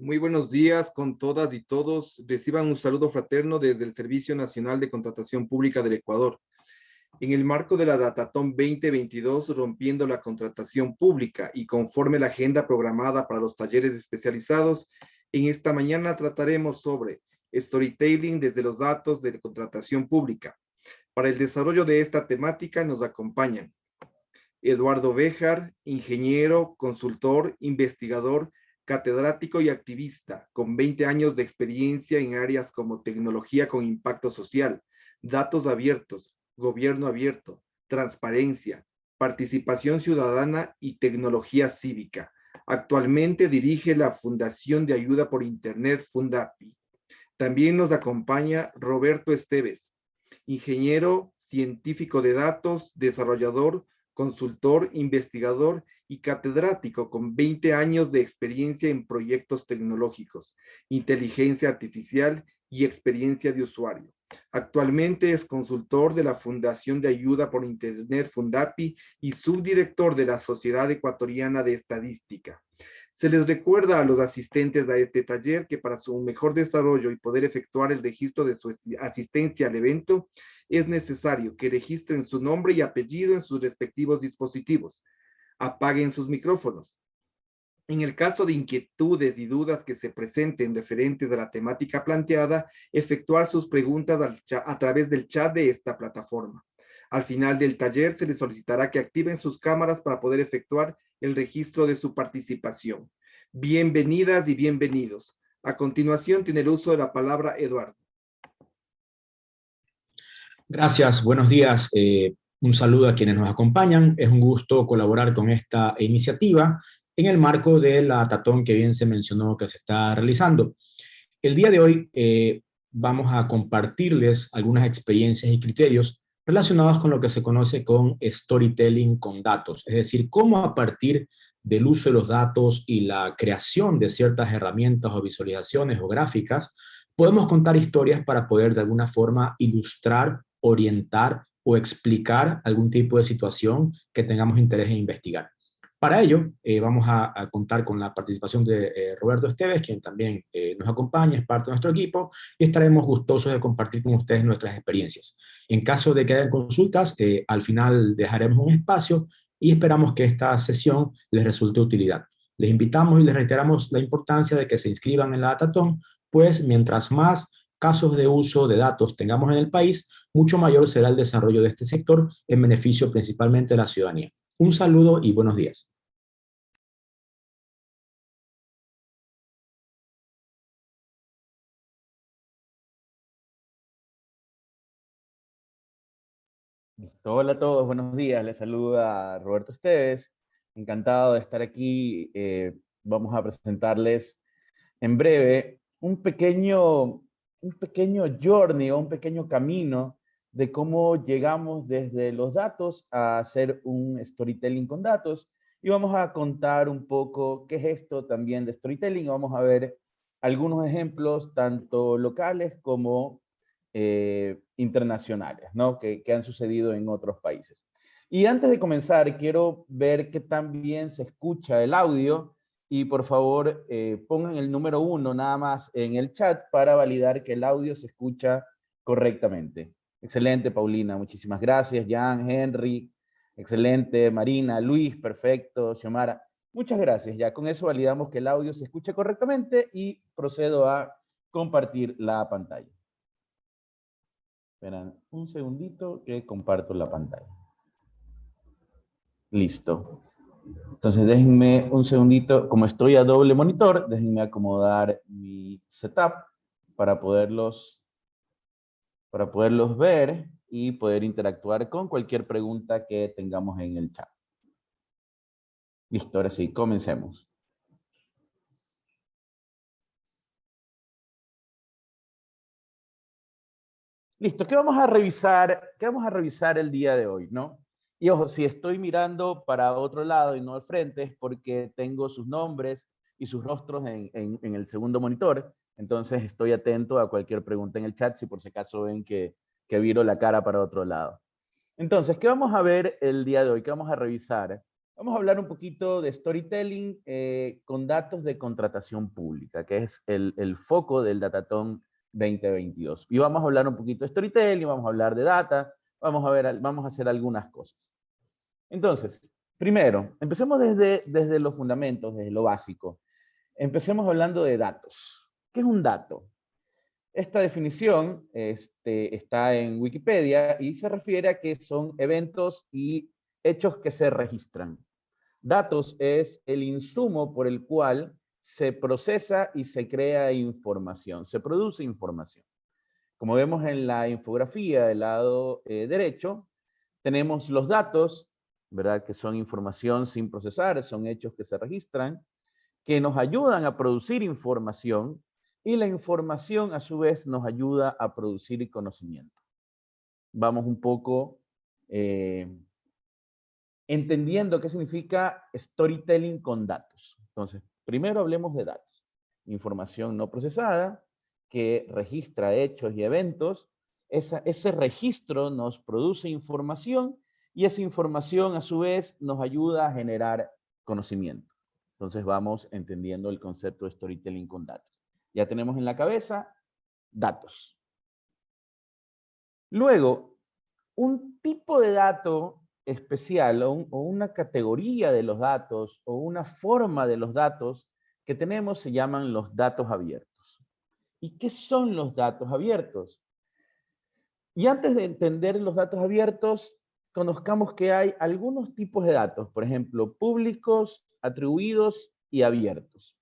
Muy buenos días con todas y todos. Reciban un saludo fraterno desde el Servicio Nacional de Contratación Pública del Ecuador. En el marco de la Datatón 2022, rompiendo la contratación pública y conforme la agenda programada para los talleres especializados, en esta mañana trataremos sobre storytelling desde los datos de contratación pública. Para el desarrollo de esta temática nos acompañan Eduardo Béjar, ingeniero, consultor, investigador, catedrático y activista, con 20 años de experiencia en áreas como tecnología con impacto social, datos abiertos, gobierno abierto, transparencia, participación ciudadana y tecnología cívica. Actualmente dirige la Fundación de Ayuda por Internet, Fundapi. También nos acompaña Roberto Esteves, ingeniero, científico de datos, desarrollador, consultor, investigador y catedrático con 20 años de experiencia en proyectos tecnológicos, inteligencia artificial y experiencia de usuario. Actualmente es consultor de la Fundación de Ayuda por Internet, Fundapi, y subdirector de la Sociedad Ecuatoriana de Estadística. Se les recuerda a los asistentes a este taller que para su mejor desarrollo y poder efectuar el registro de su asistencia al evento, es necesario que registren su nombre y apellido en sus respectivos dispositivos. Apaguen sus micrófonos. En el caso de inquietudes y dudas que se presenten referentes a la temática planteada, efectuar sus preguntas a través del chat de esta plataforma. Al final del taller se les solicitará que activen sus cámaras para poder efectuar el registro de su participación. Bienvenidas y bienvenidos. A continuación tiene el uso de la palabra Eduardo. Gracias, buenos días. Un saludo a quienes nos acompañan. Es un gusto colaborar con esta iniciativa en el marco de la Datatón que bien se mencionó que se está realizando. El día de hoy vamos a compartirles algunas experiencias y criterios relacionados con lo que se conoce con storytelling con datos, es decir, cómo a partir del uso de los datos y la creación de ciertas herramientas o visualizaciones o gráficas, podemos contar historias para poder de alguna forma ilustrar, orientar o explicar algún tipo de situación que tengamos interés en investigar. Para ello, vamos a contar con la participación de Roberto Esteves, quien también nos acompaña, es parte de nuestro equipo, y estaremos gustosos de compartir con ustedes nuestras experiencias. En caso de que hayan consultas, al final dejaremos un espacio y esperamos que esta sesión les resulte de utilidad. Les invitamos y les reiteramos la importancia de que se inscriban en la Datatón, pues mientras más casos de uso de datos tengamos en el país, mucho mayor será el desarrollo de este sector en beneficio principalmente de la ciudadanía. Un saludo y buenos días. Listo. Hola a todos, buenos días. Les saluda Roberto Esteves. Encantado de estar aquí. Vamos a presentarles en breve un pequeño journey o un pequeño camino de cómo llegamos desde los datos a hacer un storytelling con datos. Y vamos a contar un poco qué es esto también de storytelling. Vamos a ver algunos ejemplos, tanto locales como internacionales, ¿no? Que han sucedido en otros países. Y antes de comenzar, quiero ver qué tan bien se escucha el audio y por favor pongan el número 1 nada más en el chat para validar que el audio se escucha correctamente. Excelente, Paulina, muchísimas gracias. Jan, Henry, excelente. Marina, Luis, perfecto. Xiomara, muchas gracias. Ya con eso validamos que el audio se escucha correctamente y procedo a compartir la pantalla. Esperan un segundito que comparto la pantalla. Listo. Entonces déjenme un segundito, como estoy a doble monitor, déjenme acomodar mi setup para poderlos ver y poder interactuar con cualquier pregunta que tengamos en el chat. Listo, ahora sí, comencemos. Listo, ¿qué vamos a revisar? ¿Qué vamos a revisar el día de hoy, no? Y ojo, si estoy mirando para otro lado y no al frente es porque tengo sus nombres y sus rostros en el segundo monitor. Entonces estoy atento a cualquier pregunta en el chat si por si acaso ven que viro la cara para otro lado. Entonces, ¿qué vamos a ver el día de hoy? ¿Qué vamos a revisar? Vamos a hablar un poquito de storytelling con datos de contratación pública, que es el foco del Datathon 2022. Y vamos a hablar un poquito de storytelling, vamos a hablar de data, vamos a hacer algunas cosas. Entonces, primero, empecemos desde los fundamentos, desde lo básico. Empecemos hablando de datos. ¿Qué es un dato? Esta definición está en Wikipedia y se refiere a que son eventos y hechos que se registran. Datos es el insumo por el cual se procesa y se crea información, se produce información. Como vemos en la infografía del lado derecho, tenemos los datos, ¿verdad? Que son información sin procesar, son hechos que se registran, que nos ayudan a producir información y la información a su vez nos ayuda a producir conocimiento. Vamos un poco entendiendo qué significa storytelling con datos. Entonces, primero hablemos de datos. Información no procesada que registra hechos y eventos. Ese registro nos produce información y esa información a su vez nos ayuda a generar conocimiento. Entonces vamos entendiendo el concepto de storytelling con datos. Ya tenemos en la cabeza datos. Luego, un tipo de dato especial o una categoría de los datos o una forma de los datos que tenemos se llaman los datos abiertos. ¿Y qué son los datos abiertos? Y antes de entender los datos abiertos, conozcamos que hay algunos tipos de datos, por ejemplo, públicos, atribuidos y abiertos.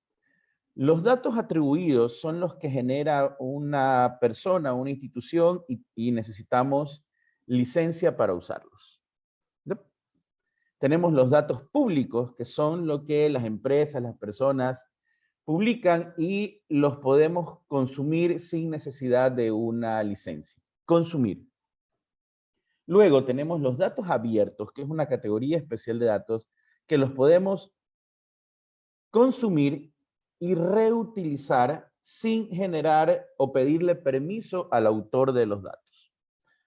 Los datos atribuidos son los que genera una persona, una institución y necesitamos licencia para usarlos. ¿No? Tenemos los datos públicos, que son lo que las empresas, las personas publican y los podemos consumir sin necesidad de una licencia. Consumir. Luego tenemos los datos abiertos, que es una categoría especial de datos que los podemos consumir y reutilizar sin generar o pedirle permiso al autor de los datos.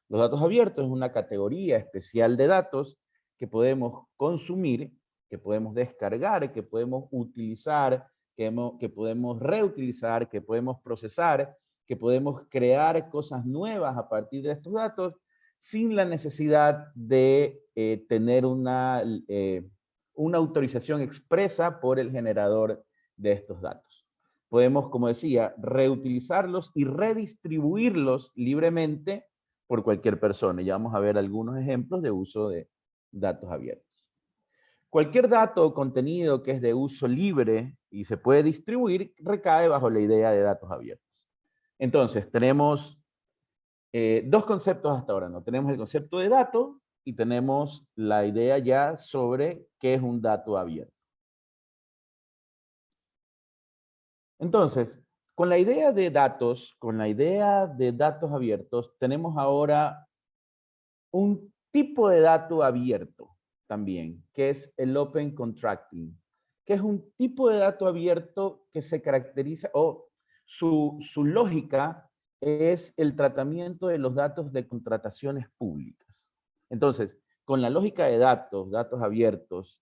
Los datos abiertos es una categoría especial de datos que podemos consumir, que podemos descargar, que podemos utilizar, que podemos reutilizar, que podemos procesar, que podemos crear cosas nuevas a partir de estos datos sin la necesidad de tener una autorización expresa por el generador de estos datos. Podemos, como decía, reutilizarlos y redistribuirlos libremente por cualquier persona. Ya vamos a ver algunos ejemplos de uso de datos abiertos. Cualquier dato o contenido que es de uso libre y se puede distribuir recae bajo la idea de datos abiertos. Entonces, tenemos dos conceptos hasta ahora, ¿no? Tenemos el concepto de dato y tenemos la idea ya sobre qué es un dato abierto. Entonces, con la idea de datos, abiertos, tenemos ahora un tipo de dato abierto también, que es el Open Contracting, que es un tipo de dato abierto que se caracteriza, o su lógica es el tratamiento de los datos de contrataciones públicas. Entonces, con la lógica de datos abiertos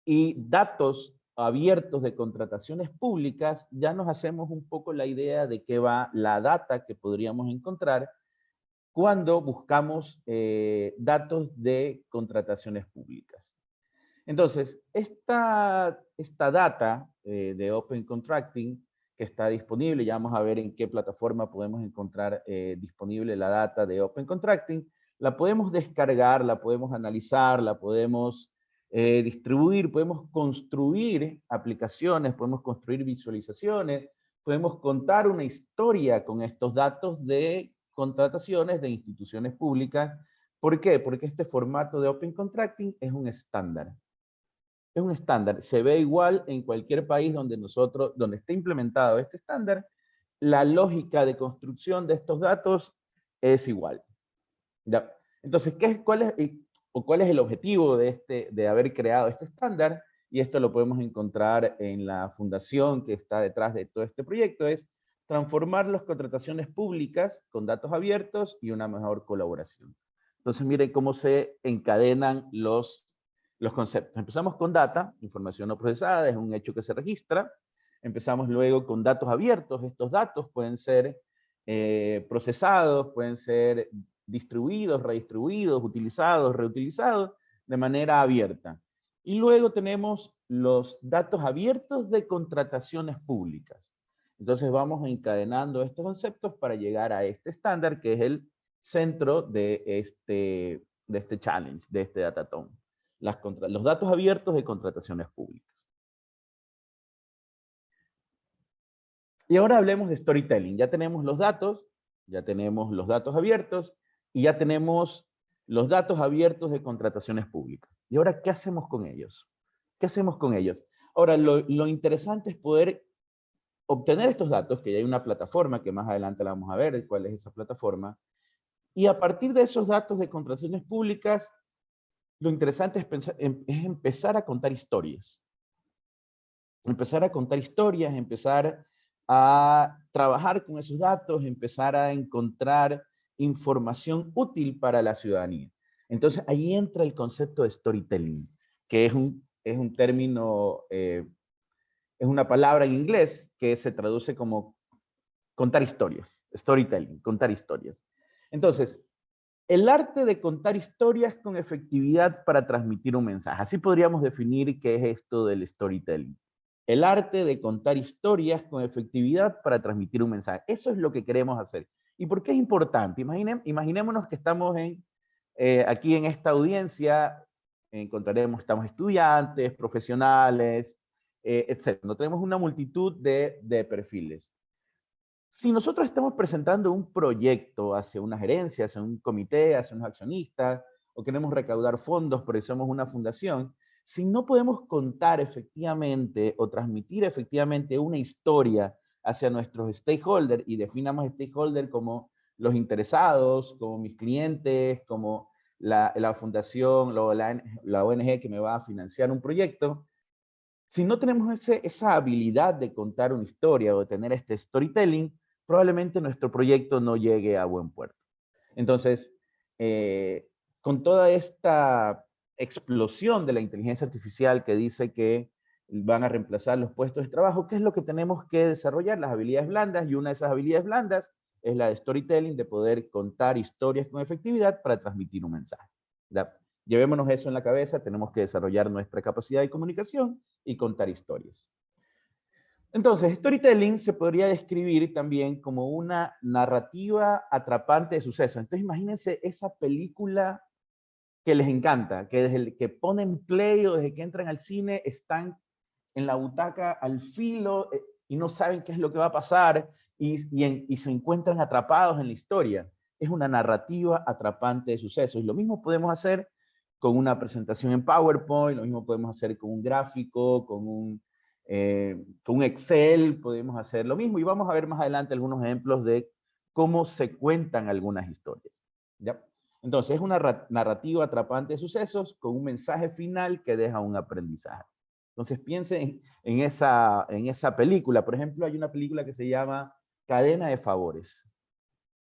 y datos abiertos de contrataciones públicas, ya nos hacemos un poco la idea de qué va la data que podríamos encontrar cuando buscamos datos de contrataciones públicas. Entonces, esta data de Open Contracting que está disponible, ya vamos a ver en qué plataforma podemos encontrar disponible la data de Open Contracting, la podemos descargar, la podemos analizar, la podemos distribuir, podemos construir aplicaciones, podemos construir visualizaciones, podemos contar una historia con estos datos de contrataciones de instituciones públicas. ¿Por qué? Porque este formato de Open Contracting es un estándar. Es un estándar. Se ve igual en cualquier país donde esté implementado este estándar. La lógica de construcción de estos datos es igual. ¿Ya? Entonces, ¿cuál es el objetivo de haber creado este estándar? Y esto lo podemos encontrar en la fundación que está detrás de todo este proyecto, es transformar las contrataciones públicas con datos abiertos y una mejor colaboración. Entonces, miren cómo se encadenan los los conceptos. Empezamos con data, información no procesada, es un hecho que se registra. Empezamos luego con datos abiertos. Estos datos pueden ser procesados, pueden ser distribuidos, redistribuidos, utilizados, reutilizados de manera abierta. Y luego tenemos los datos abiertos de contrataciones públicas. Entonces vamos encadenando estos conceptos para llegar a este estándar que es el centro de este challenge, de este datathon. Los datos abiertos de contrataciones públicas. Y ahora hablemos de storytelling. Ya tenemos los datos abiertos y ya tenemos los datos abiertos de contrataciones públicas. ¿Y ahora qué hacemos con ellos? ¿Qué hacemos con ellos? Ahora, lo interesante es poder obtener estos datos, que ya hay una plataforma, que más adelante la vamos a ver, cuál es esa plataforma, y a partir de esos datos de contrataciones públicas, lo interesante es empezar a contar historias. Empezar a contar historias, empezar a trabajar con esos datos, empezar a encontrar información útil para la ciudadanía. Entonces, ahí entra el concepto de storytelling, que es un término, es una palabra en inglés que se traduce como contar historias, storytelling, contar historias. Entonces, el arte de contar historias con efectividad para transmitir un mensaje. Así podríamos definir qué es esto del storytelling. El arte de contar historias con efectividad para transmitir un mensaje. Eso es lo que queremos hacer. ¿Y por qué es importante? Imaginémonos que estamos aquí en esta audiencia, estamos estudiantes, profesionales, etc. Tenemos una multitud de perfiles. Si nosotros estamos presentando un proyecto hacia una gerencia, hacia un comité, hacia unos accionistas, o queremos recaudar fondos porque somos una fundación, si no podemos contar efectivamente o transmitir efectivamente una historia hacia nuestros stakeholders, y definamos stakeholders como los interesados, como mis clientes, como la fundación, la ONG que me va a financiar un proyecto, si no tenemos esa habilidad de contar una historia o de tener este storytelling, probablemente nuestro proyecto no llegue a buen puerto. Entonces, con toda esta explosión de la inteligencia artificial que dice que van a reemplazar los puestos de trabajo, ¿qué es lo que tenemos que desarrollar? Las habilidades blandas, y una de esas habilidades blandas es la de storytelling, de poder contar historias con efectividad para transmitir un mensaje. ¿Ya? Llevémonos eso en la cabeza, tenemos que desarrollar nuestra capacidad de comunicación y contar historias. Entonces, storytelling se podría describir también como una narrativa atrapante de sucesos. Entonces, imagínense esa película que les encanta, que desde el que ponen play o desde que entran al cine están en la butaca al filo y no saben qué es lo que va a pasar y se encuentran atrapados en la historia. Es una narrativa atrapante de sucesos. Y lo mismo podemos hacer con una presentación en PowerPoint, lo mismo podemos hacer con un gráfico, con un Excel, podemos hacer lo mismo. Y vamos a ver más adelante algunos ejemplos de cómo se cuentan algunas historias. ¿Ya? Entonces, es una narrativa atrapante de sucesos con un mensaje final que deja un aprendizaje. Entonces, piensen en esa película. Por ejemplo, hay una película que se llama Cadena de Favores.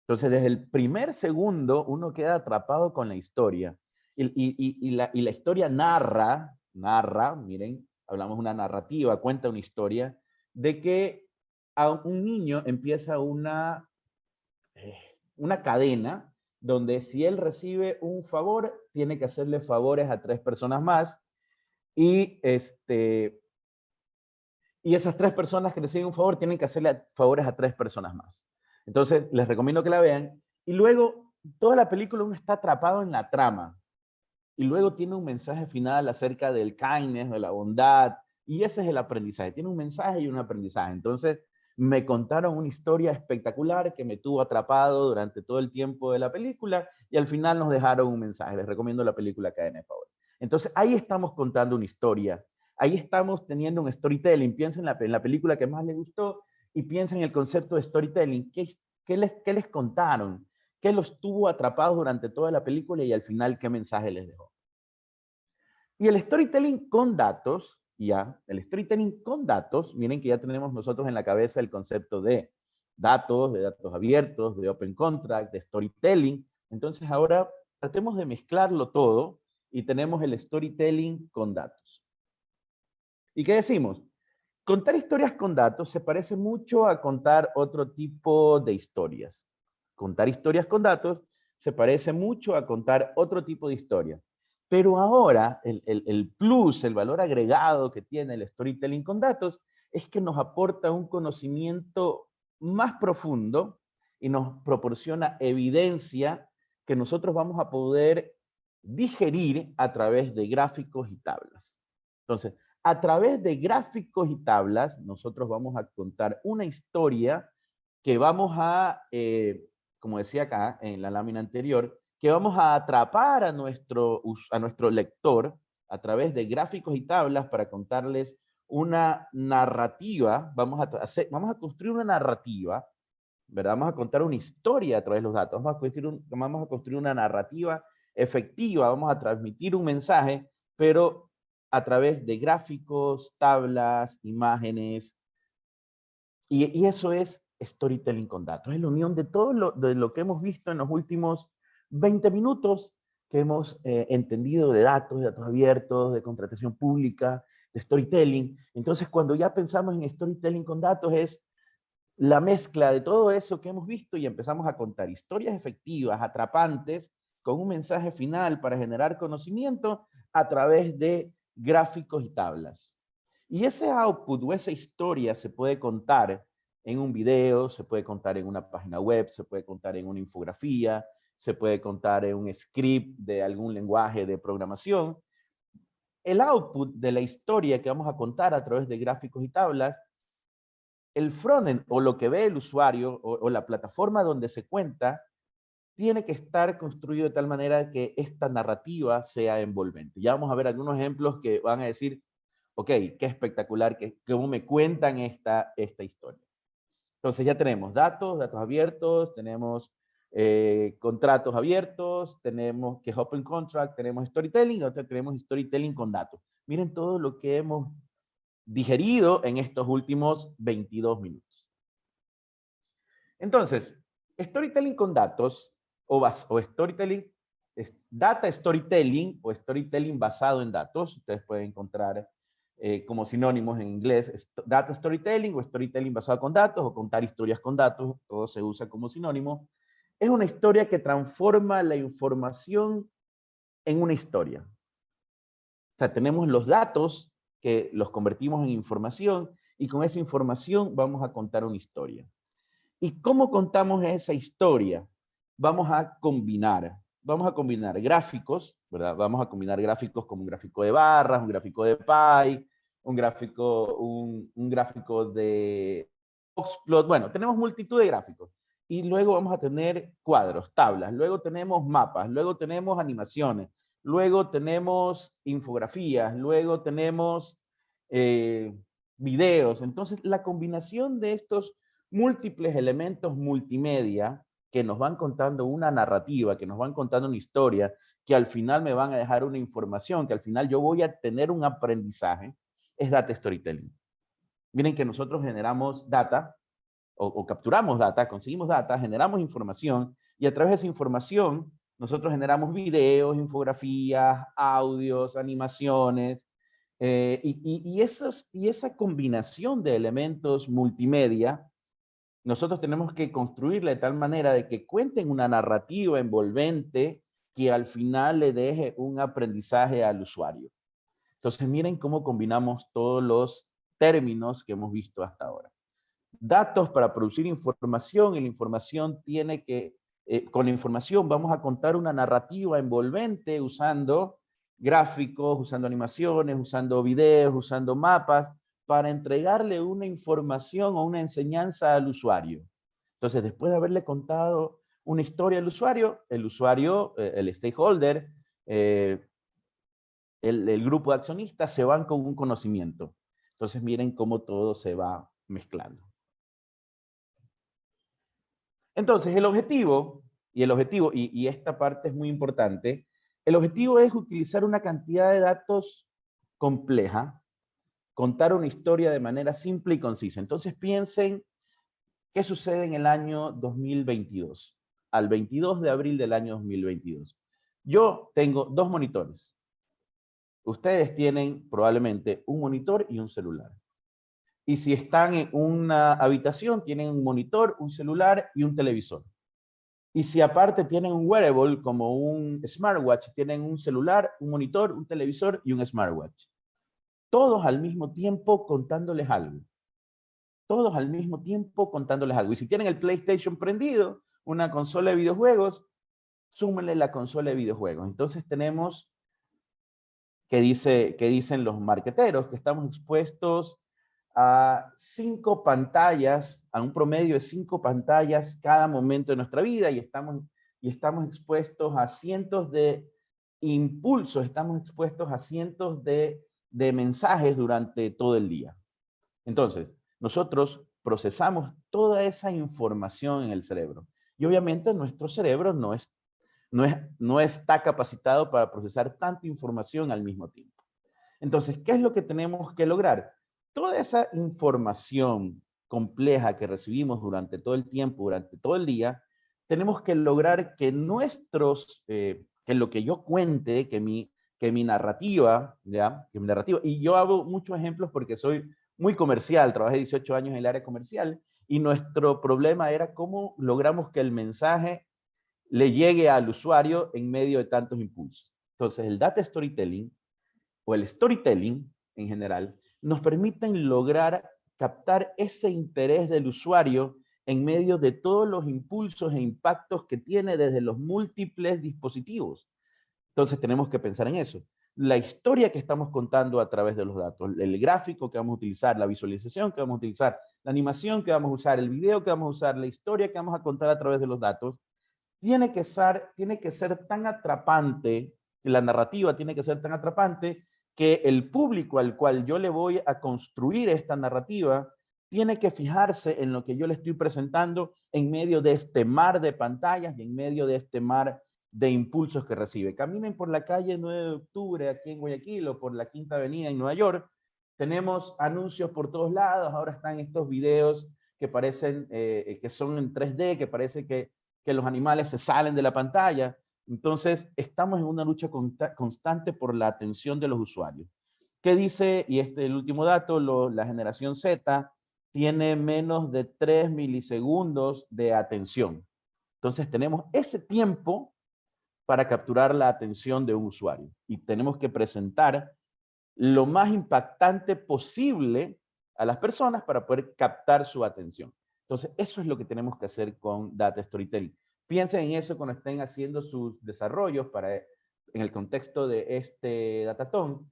Entonces, desde el primer segundo, uno queda atrapado con la historia. Y la historia narra, miren, hablamos de una narrativa, cuenta una historia, de que a un niño empieza una cadena donde si él recibe un favor, tiene que hacerle favores a 3 personas más, y esas 3 personas que reciben un favor tienen que hacerle favores a 3 personas más. Entonces, les recomiendo que la vean, y luego toda la película uno está atrapado en la trama, y luego tiene un mensaje final acerca del kindness, de la bondad, y ese es el aprendizaje, tiene un mensaje y un aprendizaje. Entonces, me contaron una historia espectacular que me tuvo atrapado durante todo el tiempo de la película, y al final nos dejaron un mensaje. Les recomiendo la película Cadena de Favores. Entonces, ahí estamos contando una historia, ahí estamos teniendo un storytelling. Piensen en la película que más les gustó y piensen en el concepto de storytelling. ¿Qué les contaron? ¿Qué los tuvo atrapados durante toda la película y al final qué mensaje les dejó? Y el storytelling con datos, el storytelling con datos, miren que ya tenemos nosotros en la cabeza el concepto de datos abiertos, de open contract, de storytelling. Entonces ahora tratemos de mezclarlo todo y tenemos el storytelling con datos. ¿Y qué decimos? Contar historias con datos se parece mucho a contar otro tipo de historias. Contar historias con datos se parece mucho a contar otro tipo de historias. Pero ahora el plus, el valor agregado que tiene el storytelling con datos es que nos aporta un conocimiento más profundo y nos proporciona evidencia que nosotros vamos a poder digerir a través de gráficos y tablas. Entonces, a través de gráficos y tablas, nosotros vamos a contar una historia que vamos a, como decía acá en la lámina anterior, que vamos a atrapar a nuestro lector a través de gráficos y tablas para contarles una narrativa. Vamos a construir una narrativa, ¿verdad? Vamos a contar una historia a través de los datos. Vamos a construir una narrativa efectiva, vamos a transmitir un mensaje, pero a través de gráficos, tablas, imágenes, y eso es storytelling con datos. Es la unión de todo lo que hemos visto en los últimos 20 minutos que hemos entendido de datos abiertos, de contratación pública, de storytelling. Entonces, cuando ya pensamos en storytelling con datos, es la mezcla de todo eso que hemos visto y empezamos a contar historias efectivas, atrapantes, con un mensaje final para generar conocimiento a través de gráficos y tablas. Y ese output o esa historia se puede contar en un video, se puede contar en una página web, se puede contar en una infografía, se puede contar en un script de algún lenguaje de programación. El output de la historia que vamos a contar a través de gráficos y tablas, el frontend o lo que ve el usuario o la plataforma donde se cuenta, tiene que estar construido de tal manera que esta narrativa sea envolvente. Ya vamos a ver algunos ejemplos que van a decir, ok, qué espectacular, cómo me cuentan esta historia. Entonces ya tenemos datos abiertos, tenemos contratos abiertos, tenemos que es open contract, tenemos storytelling, ahora tenemos storytelling con datos. Miren todo lo que hemos digerido en estos últimos 22 minutos. Entonces, storytelling con datos o storytelling, data storytelling o storytelling basado en datos, ustedes pueden encontrar como sinónimos en inglés, data storytelling o storytelling basado con datos o contar historias con datos, todo se usa como sinónimo. Es una historia que transforma la información en una historia. O sea, tenemos los datos que los convertimos en información y con esa información vamos a contar una historia. ¿Y cómo contamos esa historia? Vamos a combinar gráficos, ¿verdad? Vamos a combinar gráficos como un gráfico de barras, un gráfico de pie, un gráfico de boxplot. Bueno, tenemos multitud de gráficos. Y luego vamos a tener cuadros, tablas, luego tenemos mapas, luego tenemos animaciones, luego tenemos infografías, luego tenemos videos. Entonces, la combinación de estos múltiples elementos multimedia que nos van contando una narrativa, que nos van contando una historia, que al final me van a dejar una información, que al final yo voy a tener un aprendizaje, es data storytelling. Miren que nosotros generamos data, o capturamos data, conseguimos data, generamos información, y a través de esa información nosotros generamos videos, infografías, audios, animaciones, y esa combinación de elementos multimedia, nosotros tenemos que construirla de tal manera de que cuenten una narrativa envolvente que al final le deje un aprendizaje al usuario. Entonces, miren cómo combinamos todos los términos que hemos visto hasta ahora. Datos para producir información, y la información tiene que, con la información vamos a contar una narrativa envolvente usando gráficos, usando animaciones, usando videos, usando mapas, para entregarle una información o una enseñanza al usuario. Entonces, después de haberle contado una historia al usuario, el stakeholder, el grupo de accionistas se van con un conocimiento. Entonces, miren cómo todo se va mezclando. Entonces, el objetivo, y esta parte es muy importante, el objetivo es utilizar una cantidad de datos compleja, contar una historia de manera simple y concisa. Entonces piensen qué sucede en el año 2022, al 22 de abril del año 2022. Yo tengo dos monitores. Ustedes tienen probablemente un monitor y un celular. Y si están en una habitación, tienen un monitor, un celular y un televisor. Y si aparte tienen un wearable como un smartwatch, tienen un celular, un monitor, un televisor y un smartwatch. Todos al mismo tiempo contándoles algo. Todos al mismo tiempo contándoles algo. Y si tienen el PlayStation prendido, una consola de videojuegos, súmenle la consola de videojuegos. Entonces tenemos, que dicen los marqueteros, que estamos expuestos a 5 pantallas, a un promedio de 5 pantallas cada momento de nuestra vida, y estamos expuestos a cientos de impulsos, estamos expuestos a cientos de mensajes durante todo el día. Entonces, nosotros procesamos toda esa información en el cerebro. Y obviamente nuestro cerebro no está capacitado para procesar tanta información al mismo tiempo. Entonces, ¿qué es lo que tenemos que lograr? Toda esa información compleja que recibimos durante todo el tiempo, durante todo el día, tenemos que lograr que que lo que yo cuente, que mi narrativa, ¿ya? Que mi narrativa, y yo hago muchos ejemplos porque soy muy comercial, trabajé 18 años en el área comercial, y nuestro problema era cómo logramos que el mensaje le llegue al usuario en medio de tantos impulsos. Entonces, el data storytelling o el storytelling en general nos permiten lograr captar ese interés del usuario en medio de todos los impulsos e impactos que tiene desde los múltiples dispositivos. Entonces tenemos que pensar en eso. La historia que estamos contando a través de los datos, el gráfico que vamos a utilizar, la visualización que vamos a utilizar, la animación que vamos a usar, el video que vamos a usar, la historia que vamos a contar a través de los datos, tiene que ser tan atrapante, la narrativa tiene que ser tan atrapante que el público al cual yo le voy a construir esta narrativa tiene que fijarse en lo que yo le estoy presentando en medio de este mar de pantallas y en medio de este mar de impulsos que recibe. Caminen por la calle 9 de octubre aquí en Guayaquil o por la Quinta Avenida en Nueva York. Tenemos anuncios por todos lados. Ahora están estos videos que parecen, que son en 3D, que parece que los animales se salen de la pantalla. Entonces, estamos en una lucha constante por la atención de los usuarios. ¿Qué dice? Y el último dato, la generación Z tiene menos de 3 milisegundos de atención. Entonces, tenemos ese tiempo para capturar la atención de un usuario. Y tenemos que presentar lo más impactante posible a las personas para poder captar su atención. Entonces, eso es lo que tenemos que hacer con Data Storytelling. Piensen en eso cuando estén haciendo sus desarrollos en el contexto de este Datatón.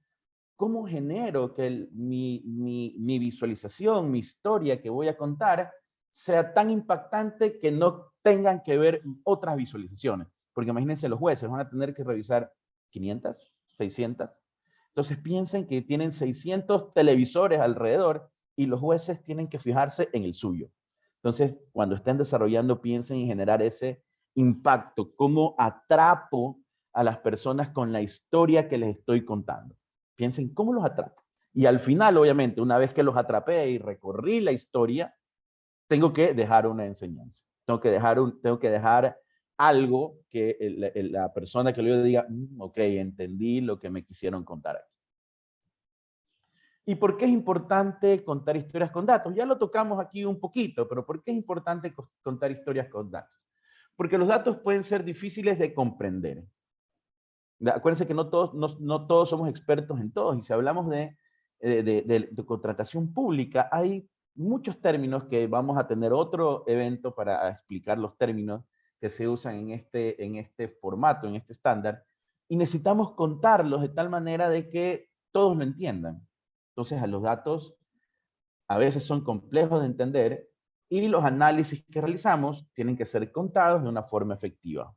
¿Cómo genero que mi visualización, mi historia que voy a contar, sea tan impactante que no tengan que ver otras visualizaciones? Porque imagínense, los jueces van a tener que revisar 500, 600. Entonces piensen que tienen 600 televisores alrededor y los jueces tienen que fijarse en el suyo. Entonces, cuando estén desarrollando, piensen en generar ese impacto. ¿Cómo atrapo a las personas con la historia que les estoy contando? Piensen cómo los atrapo. Y al final, obviamente, una vez que los atrapé y recorrí la historia, tengo que dejar una enseñanza. Tengo que dejar algo que la persona que lo diga, ok, entendí lo que me quisieron contar aquí. ¿Y por qué es importante contar historias con datos? Ya lo tocamos aquí un poquito, pero ¿por qué es importante contar historias con datos? Porque los datos pueden ser difíciles de comprender. Acuérdense que no todos somos expertos en todos, y si hablamos de contratación pública, hay muchos términos que vamos a tener otro evento para explicar los términos que se usan en este formato, en este estándar, y necesitamos contarlos de tal manera de que todos lo entiendan. Entonces, a los datos a veces son complejos de entender y los análisis que realizamos tienen que ser contados de una forma efectiva.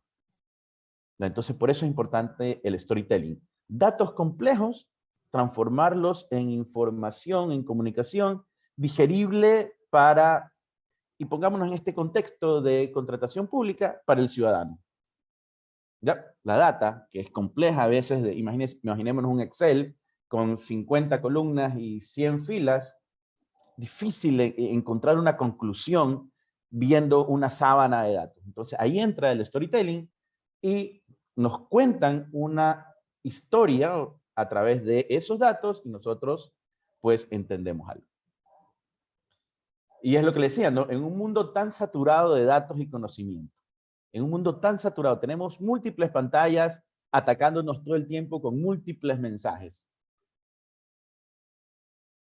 Entonces, por eso es importante el storytelling. Datos complejos, transformarlos en información, en comunicación digerible y pongámonos en este contexto de contratación pública, para el ciudadano. ¿Ya? La data, que es compleja a veces, imaginémonos un Excel con 50 columnas y 100 filas, difícil encontrar una conclusión viendo una sábana de datos. Entonces, ahí entra el storytelling y nos cuentan una historia a través de esos datos y nosotros pues entendemos algo. Y es lo que le decía, ¿no? En un mundo tan saturado de datos y conocimiento, en un mundo tan saturado, tenemos múltiples pantallas atacándonos todo el tiempo con múltiples mensajes.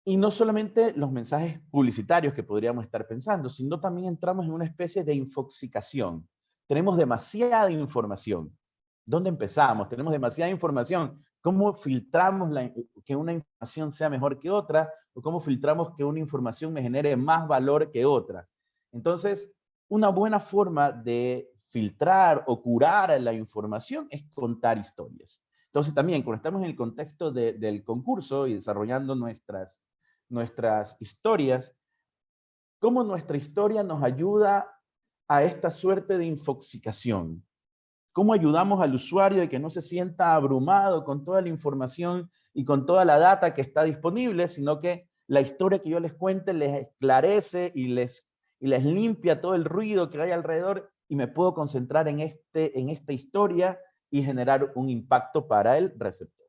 Y no solamente los mensajes publicitarios que podríamos estar pensando, sino también entramos en una especie de infoxicación. Tenemos demasiada información. ¿Dónde empezamos? Tenemos demasiada información. ¿Cómo filtramos que una información sea mejor que otra? ¿O cómo filtramos que una información me genere más valor que otra? Entonces, una buena forma de filtrar o curar la información es contar historias. Entonces, también, cuando estamos en el contexto del concurso y desarrollando nuestras historias, cómo nuestra historia nos ayuda a esta suerte de infoxicación. ¿Cómo ayudamos al usuario de que no se sienta abrumado con toda la información y con toda la data que está disponible, sino que la historia que yo les cuente les esclarece y les limpia todo el ruido que hay alrededor y me puedo concentrar en esta historia y generar un impacto para el receptor?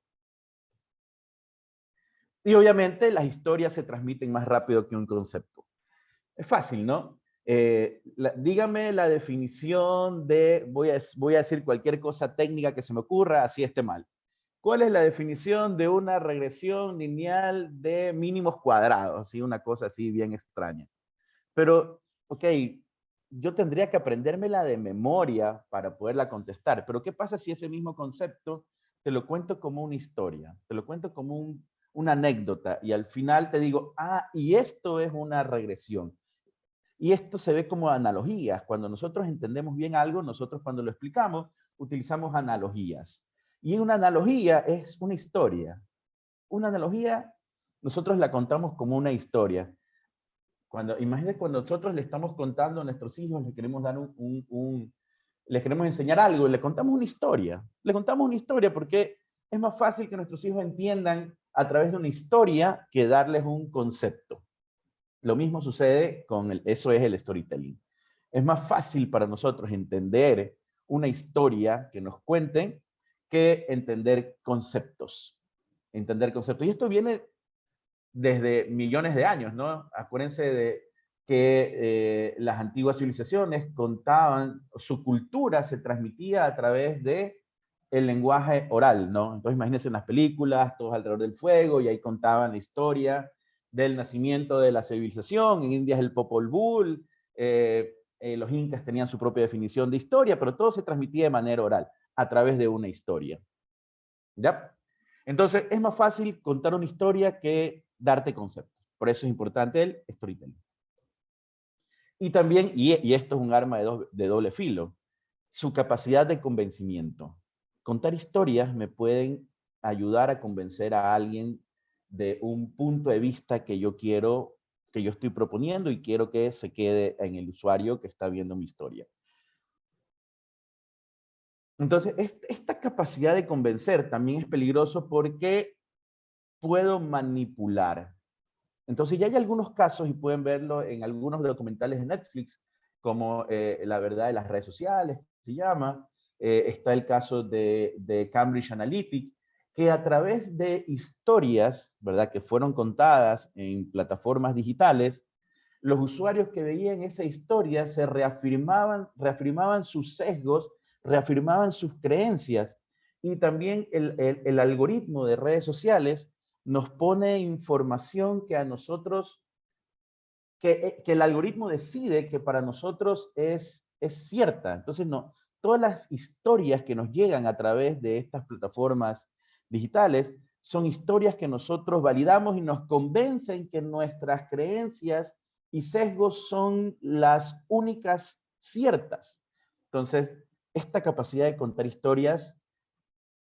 Y obviamente las historias se transmiten más rápido que un concepto. Es fácil, ¿no? Dígame la definición de, voy a decir cualquier cosa técnica que se me ocurra, así esté mal. ¿Cuál es la definición de una regresión lineal de mínimos cuadrados? ¿Sí? Una cosa así bien extraña. Pero, ok, yo tendría que aprendérmela de memoria para poderla contestar. Pero ¿qué pasa si ese mismo concepto te lo cuento como una historia? Te lo cuento como una anécdota y al final te digo, y esto es una regresión. Y esto se ve como analogías. Cuando nosotros entendemos bien algo, nosotros cuando lo explicamos, utilizamos analogías. Y una analogía es una historia. Una analogía, nosotros la contamos como una historia. Imagínense cuando nosotros le estamos contando a nuestros hijos, les queremos dar les queremos enseñar algo, le contamos una historia. Le contamos una historia porque es más fácil que nuestros hijos entiendan a través de una historia que darles un concepto. Lo mismo sucede eso es el storytelling. Es más fácil para nosotros entender una historia que nos cuenten que entender conceptos. Entender conceptos. Y esto viene desde millones de años, ¿no? Acuérdense de que las antiguas civilizaciones contaban, su cultura se transmitía a través de el lenguaje oral, ¿no? Entonces imagínense en las películas, todos alrededor del fuego, y ahí contaban la historia del nacimiento de la civilización. En India es el Popol Vuh, los incas tenían su propia definición de historia, pero todo se transmitía de manera oral, a través de una historia. ¿Ya? Entonces, es más fácil contar una historia que darte conceptos. Por eso es importante el storytelling. Y también, y esto es un arma de doble filo, su capacidad de convencimiento. Contar historias me pueden ayudar a convencer a alguien de un punto de vista que yo estoy proponiendo y quiero que se quede en el usuario que está viendo mi historia. Entonces, esta capacidad de convencer también es peligroso porque puedo manipular. Entonces, ya hay algunos casos, y pueden verlo en algunos documentales de Netflix, como La verdad de las redes sociales, se llama. Está el caso de Cambridge Analytica, que a través de historias, ¿verdad?, que fueron contadas en plataformas digitales, los usuarios que veían esa historia se reafirmaban sus sesgos, reafirmaban sus creencias, y también el algoritmo de redes sociales nos pone información que a nosotros, que el algoritmo decide que para nosotros es cierta. Entonces, no, todas las historias que nos llegan a través de estas plataformas digitales son historias que nosotros validamos y nos convencen que nuestras creencias y sesgos son las únicas ciertas. Entonces, esta capacidad de contar historias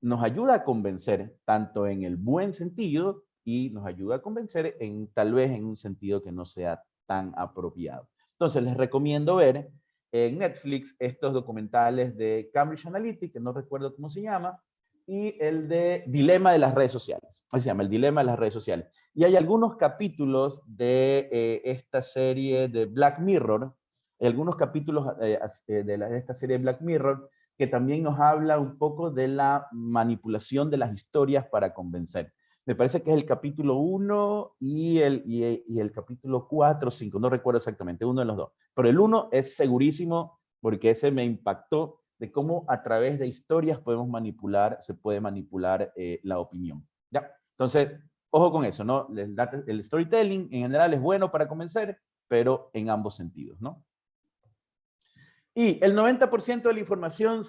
nos ayuda a convencer, tanto en el buen sentido, y nos ayuda a convencer tal vez en un sentido que no sea tan apropiado. Entonces, les recomiendo ver en Netflix estos documentales de Cambridge Analytica, que no recuerdo cómo se llama, y el de Dilema de las redes sociales. Así se llama, el Dilema de las redes sociales. Y hay algunos capítulos de esta serie de Black Mirror, algunos capítulos de esta serie de Black Mirror, que también nos habla un poco de la manipulación de las historias para convencer. Me parece que es el capítulo 1 y el capítulo 4 o 5, no recuerdo exactamente, uno de los dos. Pero el 1 es segurísimo porque ese me impactó de cómo a través de historias podemos manipular, se puede manipular la opinión. ¿Ya? Entonces, ojo con eso, ¿no? El storytelling en general es bueno para convencer, pero en ambos sentidos, ¿no? Y el 90% de la información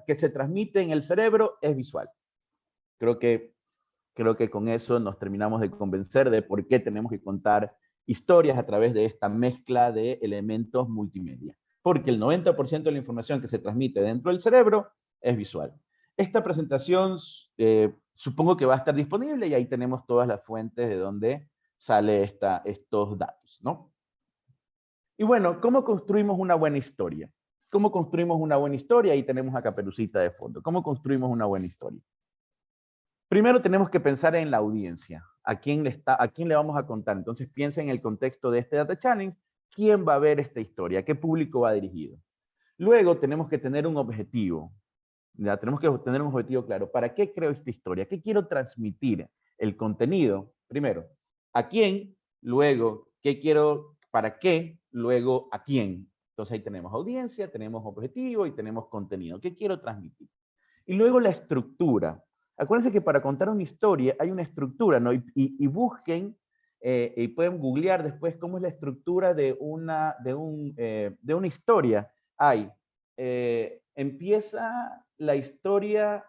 que se transmite en el cerebro es visual. Creo que con eso nos terminamos de convencer de por qué tenemos que contar historias a través de esta mezcla de elementos multimedia. Porque el 90% de la información que se transmite dentro del cerebro es visual. Esta presentación supongo que va a estar disponible y ahí tenemos todas las fuentes de donde sale estos datos, ¿no? Y bueno, ¿cómo construimos una buena historia? ¿Cómo construimos una buena historia? Ahí tenemos a Caperucita de fondo. ¿Cómo construimos una buena historia? Primero tenemos que pensar en la audiencia. ¿A quién le vamos a contar? Entonces piensa en el contexto de este Data Challenge. ¿Quién va a ver esta historia? ¿Qué público va dirigido? Luego tenemos que tener un objetivo. Ya, tenemos que tener un objetivo claro. ¿Para qué creo esta historia? ¿Qué quiero transmitir? El contenido, primero. ¿A quién? Luego, ¿qué quiero? ¿Para qué? Luego, ¿a quién? Entonces ahí tenemos audiencia, tenemos objetivo y tenemos contenido. ¿Qué quiero transmitir? Y luego la estructura. Acuérdense que para contar una historia hay una estructura, ¿no? Y busquen, y pueden googlear después cómo es la estructura de una historia. Empieza la historia,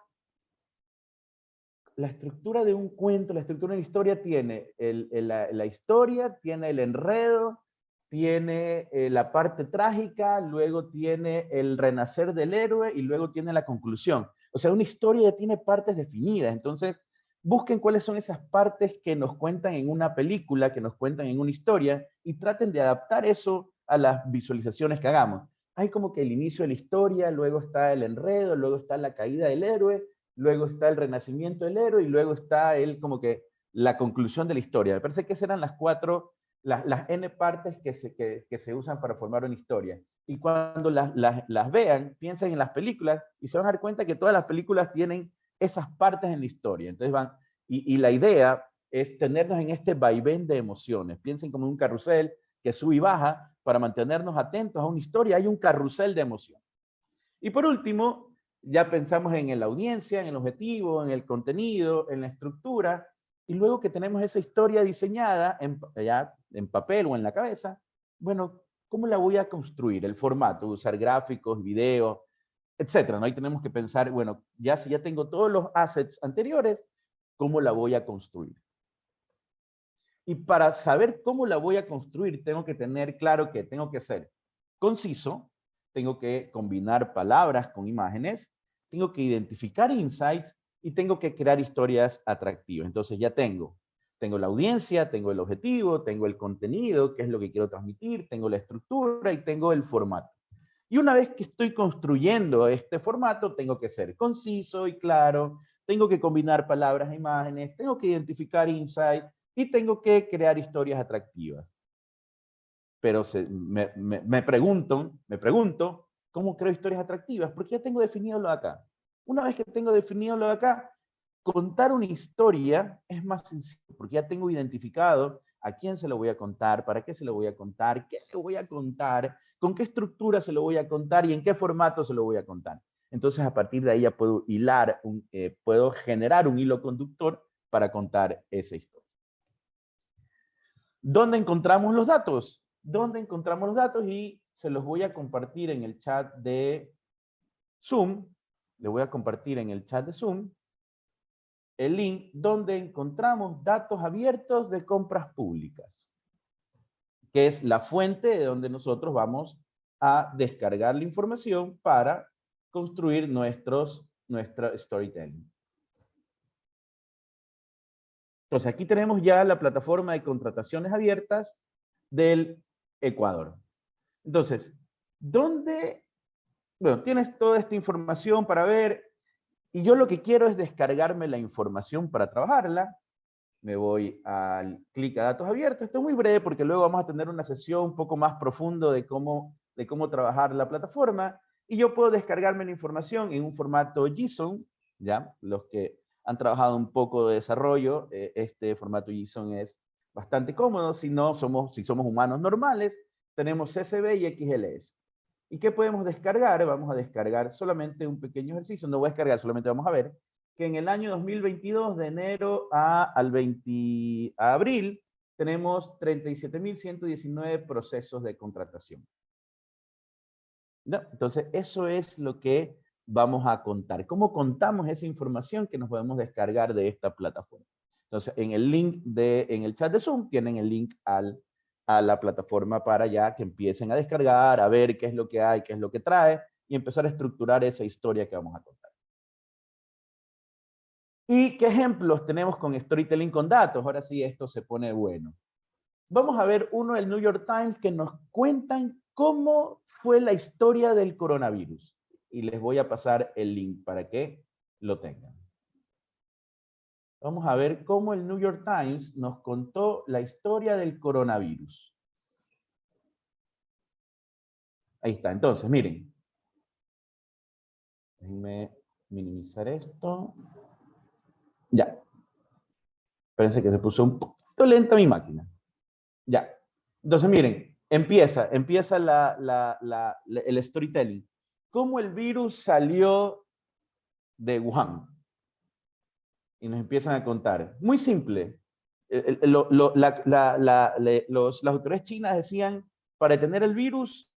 la estructura de un cuento, la estructura de una historia tiene la historia, tiene el enredo, tiene la parte trágica, luego tiene el renacer del héroe y luego tiene la conclusión. O sea, una historia ya tiene partes definidas. Entonces, busquen cuáles son esas partes que nos cuentan en una película, que nos cuentan en una historia y traten de adaptar eso a las visualizaciones que hagamos. Hay como que el inicio de la historia, luego está el enredo, luego está la caída del héroe, luego está el renacimiento del héroe y luego está como que la conclusión de la historia. Me parece que esas eran las N partes que se usan para formar una historia. Y cuando las vean, piensen en las películas y se van a dar cuenta que todas las películas tienen esas partes en la historia. Entonces y la idea es tenernos en este vaivén de emociones. Piensen como un carrusel que sube y baja para mantenernos atentos a una historia. Hay un carrusel de emociones. Y por último, ya pensamos en la audiencia, en el objetivo, en el contenido, en la estructura, y luego que tenemos esa historia diseñada ya en papel o en la cabeza, bueno, ¿cómo la voy a construir? El formato, usar gráficos, videos, etcétera, ¿no? Ahí tenemos que pensar, bueno, si ya tengo todos los assets anteriores, ¿cómo la voy a construir? Y para saber cómo la voy a construir, tengo que tener claro que tengo que ser conciso, tengo que combinar palabras con imágenes, tengo que identificar insights y tengo que crear historias atractivas. Entonces ya tengo la audiencia, tengo el objetivo, tengo el contenido, que es lo que quiero transmitir, tengo la estructura y tengo el formato. Y una vez que estoy construyendo este formato, tengo que ser conciso y claro, tengo que combinar palabras e imágenes, tengo que identificar insights y tengo que crear historias atractivas. Pero me pregunto, ¿cómo creo historias atractivas? Porque ya tengo definido lo de acá. Una vez que tengo definido lo de acá, contar una historia es más sencillo, porque ya tengo identificado a quién se lo voy a contar, para qué se lo voy a contar, qué le voy a contar, con qué estructura se lo voy a contar y en qué formato se lo voy a contar. Entonces, a partir de ahí ya puedo puedo generar un hilo conductor para contar esa historia. ¿Dónde encontramos los datos? ¿Dónde encontramos los datos? Y se los voy a compartir en el chat de Zoom. Le voy a compartir en el chat de Zoom el link donde encontramos datos abiertos de compras públicas, que es la fuente de donde nosotros vamos a descargar la información para construir nuestra storytelling. Entonces, aquí tenemos ya la plataforma de contrataciones abiertas del Ecuador. Entonces, tienes toda esta información para ver, y yo lo que quiero es descargarme la información para trabajarla. Me voy al clic a datos abiertos. Esto es muy breve porque luego vamos a tener una sesión un poco más profundo de cómo trabajar la plataforma. y yo puedo descargarme la información en un formato JSON, ¿ya? Los que han trabajado un poco de desarrollo, este formato JSON es bastante cómodo. Si somos humanos normales, tenemos CSV y XLS. ¿Y qué podemos descargar? Vamos a descargar solamente un pequeño ejercicio. No voy a descargar, solamente vamos a ver que en el año 2022, de enero a abril, tenemos 37.119 procesos de contratación. ¿No? Entonces, eso es lo que vamos a contar. ¿Cómo contamos esa información que nos podemos descargar de esta plataforma? Entonces, en el chat de Zoom tienen el link a la plataforma para ya que empiecen a descargar, a ver qué es lo que hay, qué es lo que trae y empezar a estructurar esa historia que vamos a contar. ¿Y qué ejemplos tenemos con storytelling con datos? Ahora sí, esto se pone bueno. Vamos a ver uno del New York Times que nos cuentan cómo fue la historia del coronavirus. Y les voy a pasar el link para que lo tengan. Vamos a ver cómo el New York Times nos contó la historia del coronavirus. Ahí está. Entonces, miren. Déjenme minimizar esto. Ya. Parece que se puso un poquito lenta mi máquina. Ya. Entonces, miren, empieza el storytelling. ¿Cómo el virus salió de Wuhan? Y nos empiezan a contar. Muy simple. Las autoridades chinas decían, para detener el virus,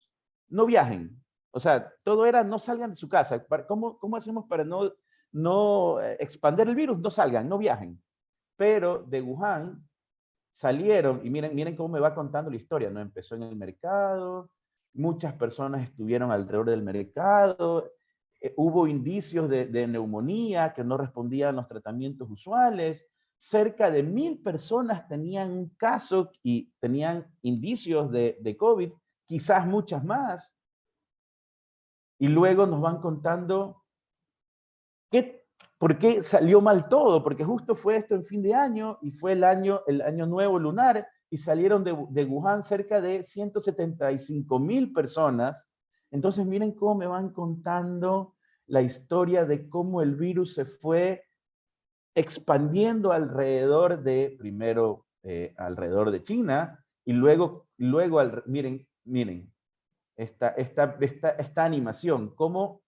no viajen. O sea, todo era, no salgan de su casa. ¿Cómo hacemos para no expandir el virus? No salgan, no viajen. Pero de Wuhan salieron, y miren cómo me va contando la historia, ¿no? Empezó en el mercado, muchas personas estuvieron alrededor del mercado, hubo indicios de neumonía que no respondían a los tratamientos usuales, cerca de 1,000 personas tenían un caso y tenían indicios de COVID, quizás muchas más, y luego nos van contando ¿por qué salió mal todo? Porque justo fue esto en fin de año y fue el año nuevo lunar y salieron de Wuhan cerca de 175,000 personas. Entonces miren cómo me van contando la historia de cómo el virus se fue expandiendo alrededor primero alrededor de China y luego miren esta animación, cómo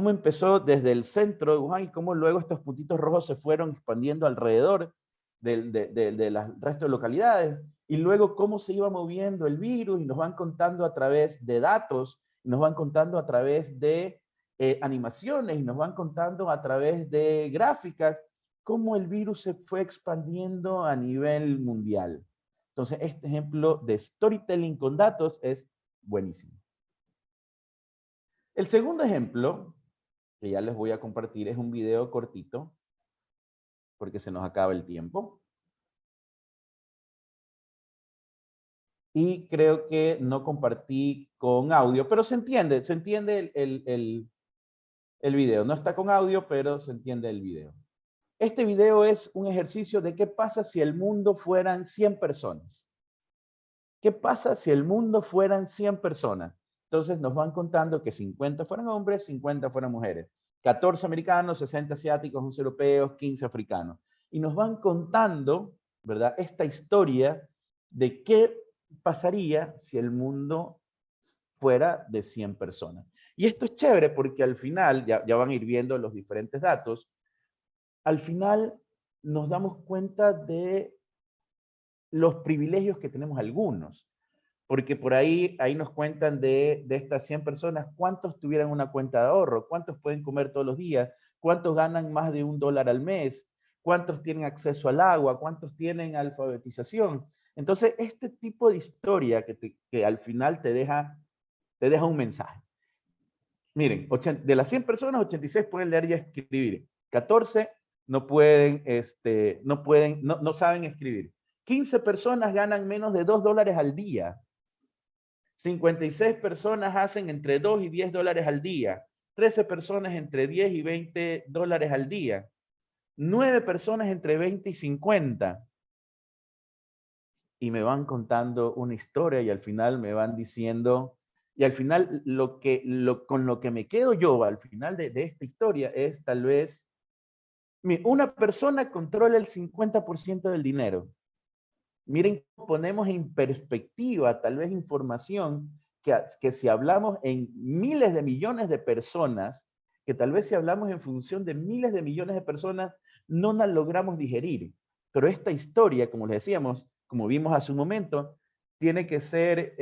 empezó desde el centro de Wuhan y cómo luego estos puntitos rojos se fueron expandiendo alrededor de las resto de localidades, y luego cómo se iba moviendo el virus, y nos van contando a través de datos, nos van contando a través de animaciones, y nos van contando a través de gráficas, cómo el virus se fue expandiendo a nivel mundial. Entonces, este ejemplo de storytelling con datos es buenísimo. El segundo ejemplo que ya les voy a compartir es un video cortito, porque se nos acaba el tiempo. Y creo que no compartí con audio, pero se entiende el video. No está con audio, pero se entiende el video. Este video es un ejercicio de qué pasa si el mundo fueran 100 personas. ¿Qué pasa si el mundo fueran 100 personas? Entonces nos van contando que 50 fueran hombres, 50 fueran mujeres. 14 americanos, 60 asiáticos, 11 europeos, 15 africanos. Y nos van contando, ¿verdad?, esta historia de qué pasaría si el mundo fuera de 100 personas. Y esto es chévere porque al final, ya van a ir viendo los diferentes datos, al final nos damos cuenta de los privilegios que tenemos algunos. Porque por ahí nos cuentan de estas 100 personas, cuántos tuvieran una cuenta de ahorro, cuántos pueden comer todos los días, cuántos ganan más de $1 al mes, cuántos tienen acceso al agua, cuántos tienen alfabetización. Entonces, este tipo de historia que al final te deja un mensaje. Miren, de las 100 personas, 86 pueden leer y escribir. 14 no saben escribir. 15 personas ganan menos de $2 al día. 56 personas hacen entre 2 y $10 al día. 13 personas entre 10 y $20 al día. 9 personas entre 20 y 50. Y me van contando una historia y al final me van diciendo, Y al final, con lo que me quedo yo al final de esta historia es tal vez, una persona controla el 50% del dinero. Miren, ponemos en perspectiva tal vez información que si hablamos en miles de millones de personas, que tal vez si hablamos en función de miles de millones de personas, no la logramos digerir. Pero esta historia, como les decíamos, como vimos hace un momento, tiene que ser,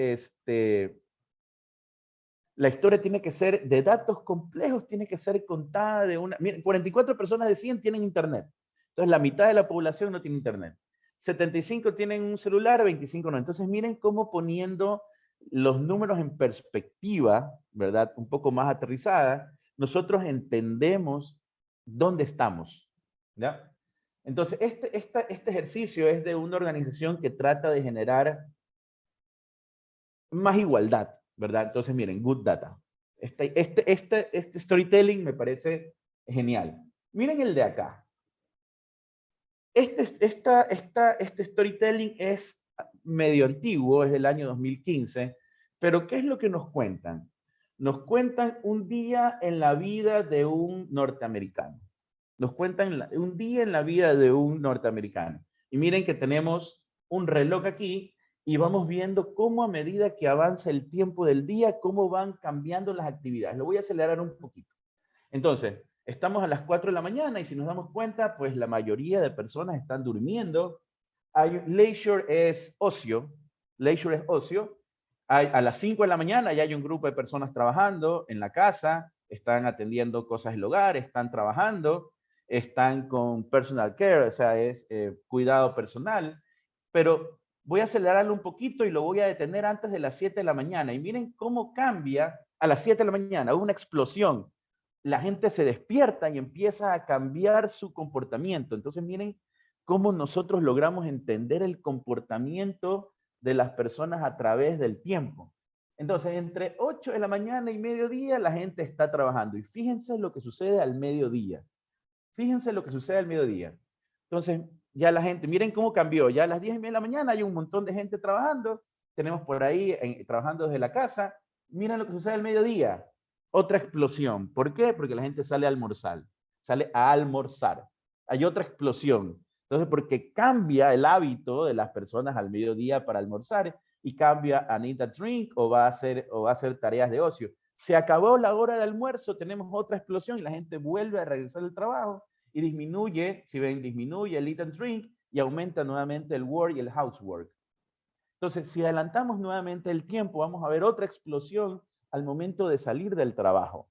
la historia tiene que ser de datos complejos, tiene que ser contada de una... Miren, 44 personas de 100 tienen internet. Entonces, la mitad de la población no tiene internet. 75 tienen un celular, 25 no. Entonces, miren cómo poniendo los números en perspectiva, ¿verdad? Un poco más aterrizada, nosotros entendemos dónde estamos, ¿ya? Entonces, este ejercicio es de una organización que trata de generar más igualdad, ¿verdad? Entonces, miren, Good Data. Este storytelling me parece genial. Miren el de acá. Este storytelling es medio antiguo, es del año 2015, pero ¿qué es lo que nos cuentan? Nos cuentan un día en la vida de un norteamericano. Nos cuentan un día en la vida de un norteamericano. Y miren que tenemos un reloj aquí y vamos viendo cómo a medida que avanza el tiempo del día, cómo van cambiando las actividades. Lo voy a acelerar un poquito. Entonces, estamos a las 4 de la mañana y si nos damos cuenta, pues la mayoría de personas están durmiendo. Leisure es ocio. Leisure es ocio. A las 5 de la mañana ya hay un grupo de personas trabajando en la casa, están atendiendo cosas del hogar, están trabajando, están con personal care, o sea, es cuidado personal. Pero voy a acelerarlo un poquito y lo voy a detener antes de las 7 de la mañana. Y miren cómo cambia a las 7 de la mañana, una explosión. La gente se despierta y empieza a cambiar su comportamiento. Entonces, miren cómo nosotros logramos entender el comportamiento de las personas a través del tiempo. Entonces, entre 8 de la mañana y mediodía, la gente está trabajando. Y fíjense lo que sucede al mediodía. Fíjense lo que sucede al mediodía. Entonces, ya la gente, miren cómo cambió. Ya a las 10:30 de la mañana hay un montón de gente trabajando. Tenemos por ahí trabajando desde la casa. Miren lo que sucede al mediodía. Otra explosión. ¿Por qué? Porque la gente sale a almorzar. Sale a almorzar. Hay otra explosión. Entonces, porque cambia el hábito de las personas al mediodía para almorzar y cambia a need a drink o va a hacer tareas de ocio. Se acabó la hora de almuerzo, tenemos otra explosión y la gente vuelve a regresar al trabajo y disminuye, si ven, disminuye el eat and drink y aumenta nuevamente el work y el housework. Entonces, si adelantamos nuevamente el tiempo, vamos a ver otra explosión al momento de salir del trabajo.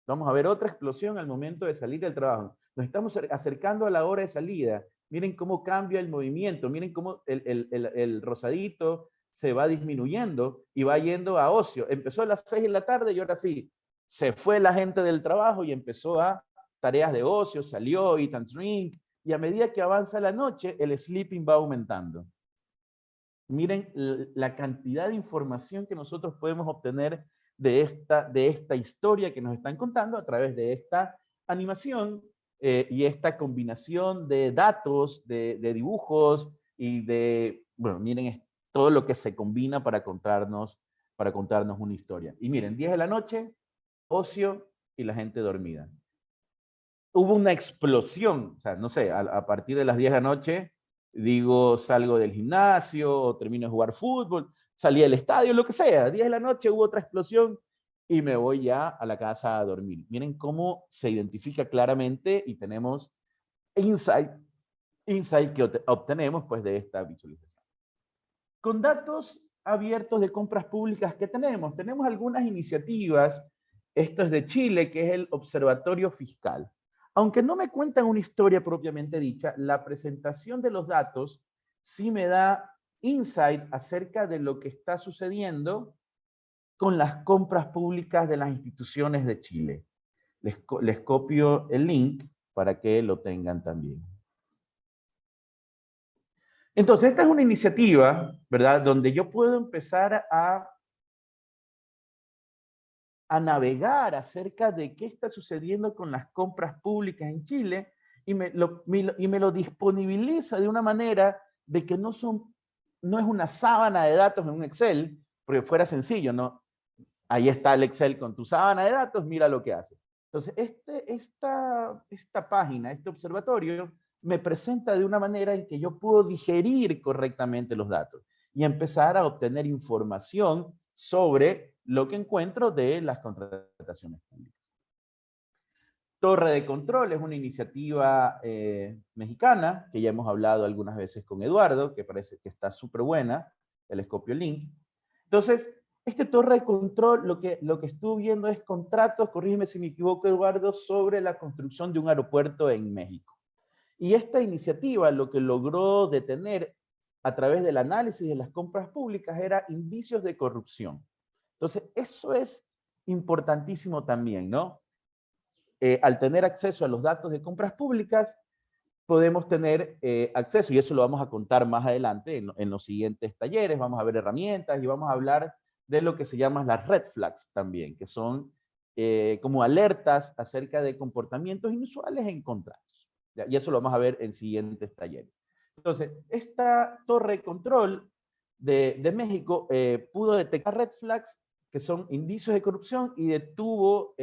Vamos a ver otra explosión al momento de salir del trabajo. Nos estamos acercando a la hora de salida. Miren cómo cambia el movimiento. Miren cómo el rosadito se va disminuyendo y va yendo a ocio. Empezó a las 6 de la tarde y ahora sí, se fue la gente del trabajo y empezó a tareas de ocio, salió, eat and drink. Y a medida que avanza la noche, el sleeping va aumentando. Miren la cantidad de información que nosotros podemos obtener de esta historia que nos están contando a través de esta animación y esta combinación de datos, de dibujos y de, bueno, miren todo lo que se combina para contarnos una historia. Y miren, 10 de la noche, ocio y la gente dormida. Hubo una explosión, o sea, no sé, a partir de las 10 de la noche, digo, salgo del gimnasio, o termino de jugar fútbol, salí del estadio, lo que sea. 10 de la noche hubo otra explosión y me voy ya a la casa a dormir. Miren cómo se identifica claramente y tenemos insight que obtenemos pues de esta visualización. Con datos abiertos de compras públicas que tenemos algunas iniciativas. Esto es de Chile, que es el Observatorio Fiscal. Aunque no me cuentan una historia propiamente dicha, la presentación de los datos sí me da insight acerca de lo que está sucediendo con las compras públicas de las instituciones de Chile. Les copio el link para que lo tengan también. Entonces, esta es una iniciativa, ¿verdad?, donde yo puedo empezar a navegar acerca de qué está sucediendo con las compras públicas en Chile y me lo disponibiliza de una manera de que no es una sábana de datos en un Excel, porque fuera sencillo, ¿no? Ahí está el Excel con tu sábana de datos, mira lo que hace. Entonces, esta página, este observatorio, me presenta de una manera en que yo puedo digerir correctamente los datos y empezar a obtener información sobre lo que encuentro de las contrataciones públicas. Torre de Control es una iniciativa mexicana, que ya hemos hablado algunas veces con Eduardo, que parece que está súper buena, el Scopio Link. Entonces, este Torre de Control, lo que estuve viendo es contratos, corrígeme si me equivoco, Eduardo, sobre la construcción de un aeropuerto en México. Y esta iniciativa lo que logró detener a través del análisis de las compras públicas era indicios de corrupción. Entonces, eso es importantísimo también, ¿no? Al tener acceso a los datos de compras públicas, podemos tener acceso, y eso lo vamos a contar más adelante en los siguientes talleres, vamos a ver herramientas y vamos a hablar de lo que se llaman las red flags también, que son como alertas acerca de comportamientos inusuales en contratos. ¿Ya? Y eso lo vamos a ver en siguientes talleres. Entonces, esta torre de control de México pudo detectar red flags, que son indicios de corrupción, y detuvo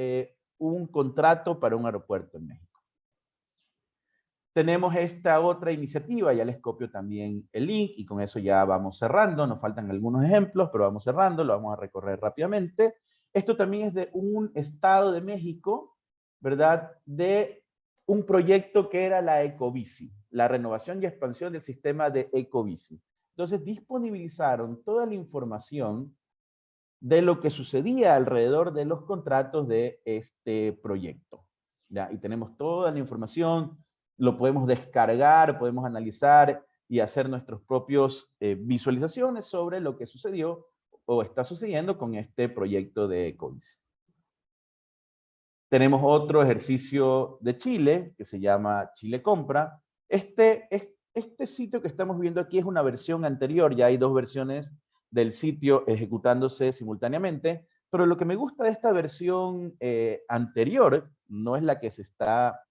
un contrato para un aeropuerto en México. Tenemos esta otra iniciativa, ya les copio también el link y con eso ya vamos cerrando. Nos faltan algunos ejemplos, pero vamos cerrando, lo vamos a recorrer rápidamente. Esto también es de un estado de México, ¿verdad? De un proyecto que era la Ecobici, la renovación y expansión del sistema de Ecobici. Entonces disponibilizaron toda la información de lo que sucedía alrededor de los contratos de este proyecto. ¿Ya? Y tenemos toda la información, lo podemos descargar, podemos analizar y hacer nuestros propios visualizaciones sobre lo que sucedió o está sucediendo con este proyecto de Ecobici. Tenemos otro ejercicio de Chile que se llama Chile Compra. Este sitio que estamos viendo aquí es una versión anterior, ya hay dos versiones del sitio ejecutándose simultáneamente, pero lo que me gusta de esta versión anterior no es la que se está,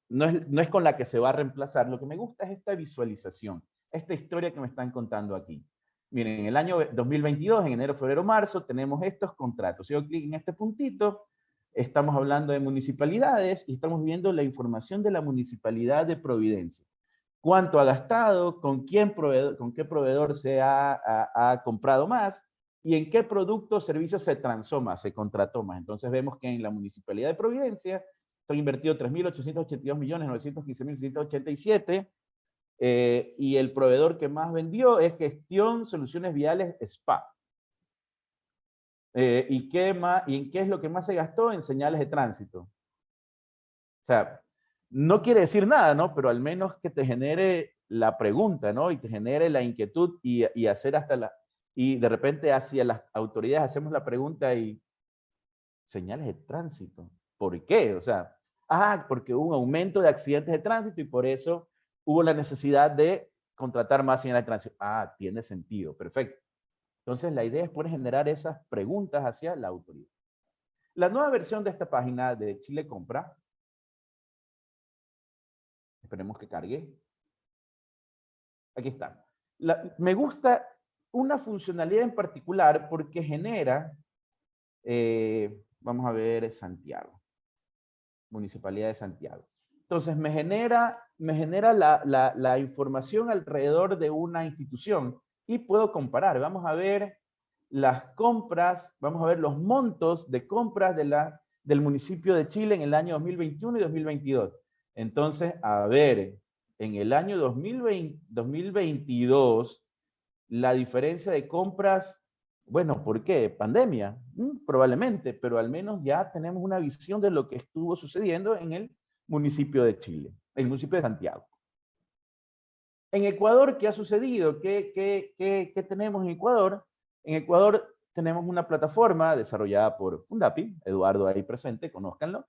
no es con la que se va a reemplazar, lo que me gusta es esta visualización, esta historia que me están contando aquí. Miren, en el año 2022, en enero, febrero, marzo, tenemos estos contratos. Si yo clic en este puntito, estamos hablando de municipalidades y estamos viendo la información de la Municipalidad de Providencia. Cuánto ha gastado, con qué proveedor se ha comprado más y en qué producto o servicio se transó más, se contrató más. Entonces vemos que en la Municipalidad de Providencia se han invertido 3.882.915.687 y el proveedor que más vendió es Gestión Soluciones Viales SPA. ¿Y en qué es lo que más se gastó? En señales de tránsito. O sea, no quiere decir nada, ¿no? Pero al menos que te genere la pregunta, ¿no? Y te genere la inquietud y hacer y de repente hacia las autoridades hacemos la pregunta y señales de tránsito. ¿Por qué? O sea, porque hubo un aumento de accidentes de tránsito y por eso hubo la necesidad de contratar más señales de tránsito. Tiene sentido, perfecto. Entonces la idea es poder generar esas preguntas hacia la autoridad. La nueva versión de esta página de Chile Compra, esperemos que cargue. Aquí está. Me gusta una funcionalidad en particular porque genera, vamos a ver, Santiago, Municipalidad de Santiago. Entonces me genera la información alrededor de una institución y puedo comparar. Vamos a ver las compras, vamos a ver los montos de compras del municipio de Chile en el año 2021 y 2022. Entonces, a ver, en el año 2022, la diferencia de compras, bueno, ¿por qué? ¿Pandemia? Probablemente, pero al menos ya tenemos una visión de lo que estuvo sucediendo en el municipio de Chile, el municipio de Santiago. En Ecuador, ¿qué ha sucedido? ¿Qué tenemos en Ecuador? En Ecuador tenemos una plataforma desarrollada por Fundapi, Eduardo ahí presente, conózcanlo,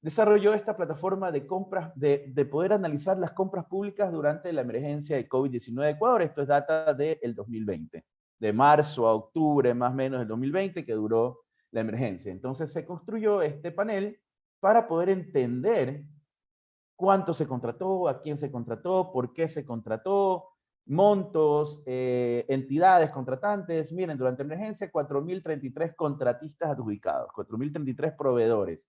desarrolló esta plataforma de compras, de poder analizar las compras públicas durante la emergencia de COVID-19 de Ecuador. Esto es data del 2020, de marzo a octubre más o menos del 2020 que duró la emergencia. Entonces se construyó este panel para poder entender cuánto se contrató, a quién se contrató, por qué se contrató, Montos, entidades, contratantes. Miren, durante la emergencia, 4.033 contratistas adjudicados, 4.033 proveedores.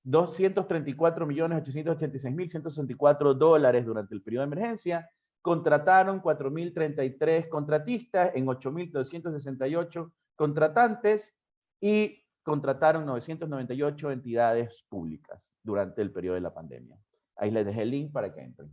$234.886.164 durante el periodo de emergencia. Contrataron 4.033 contratistas en 8.268 contratantes y contrataron 998 entidades públicas durante el periodo de la pandemia. Ahí les dejé el link para que entren.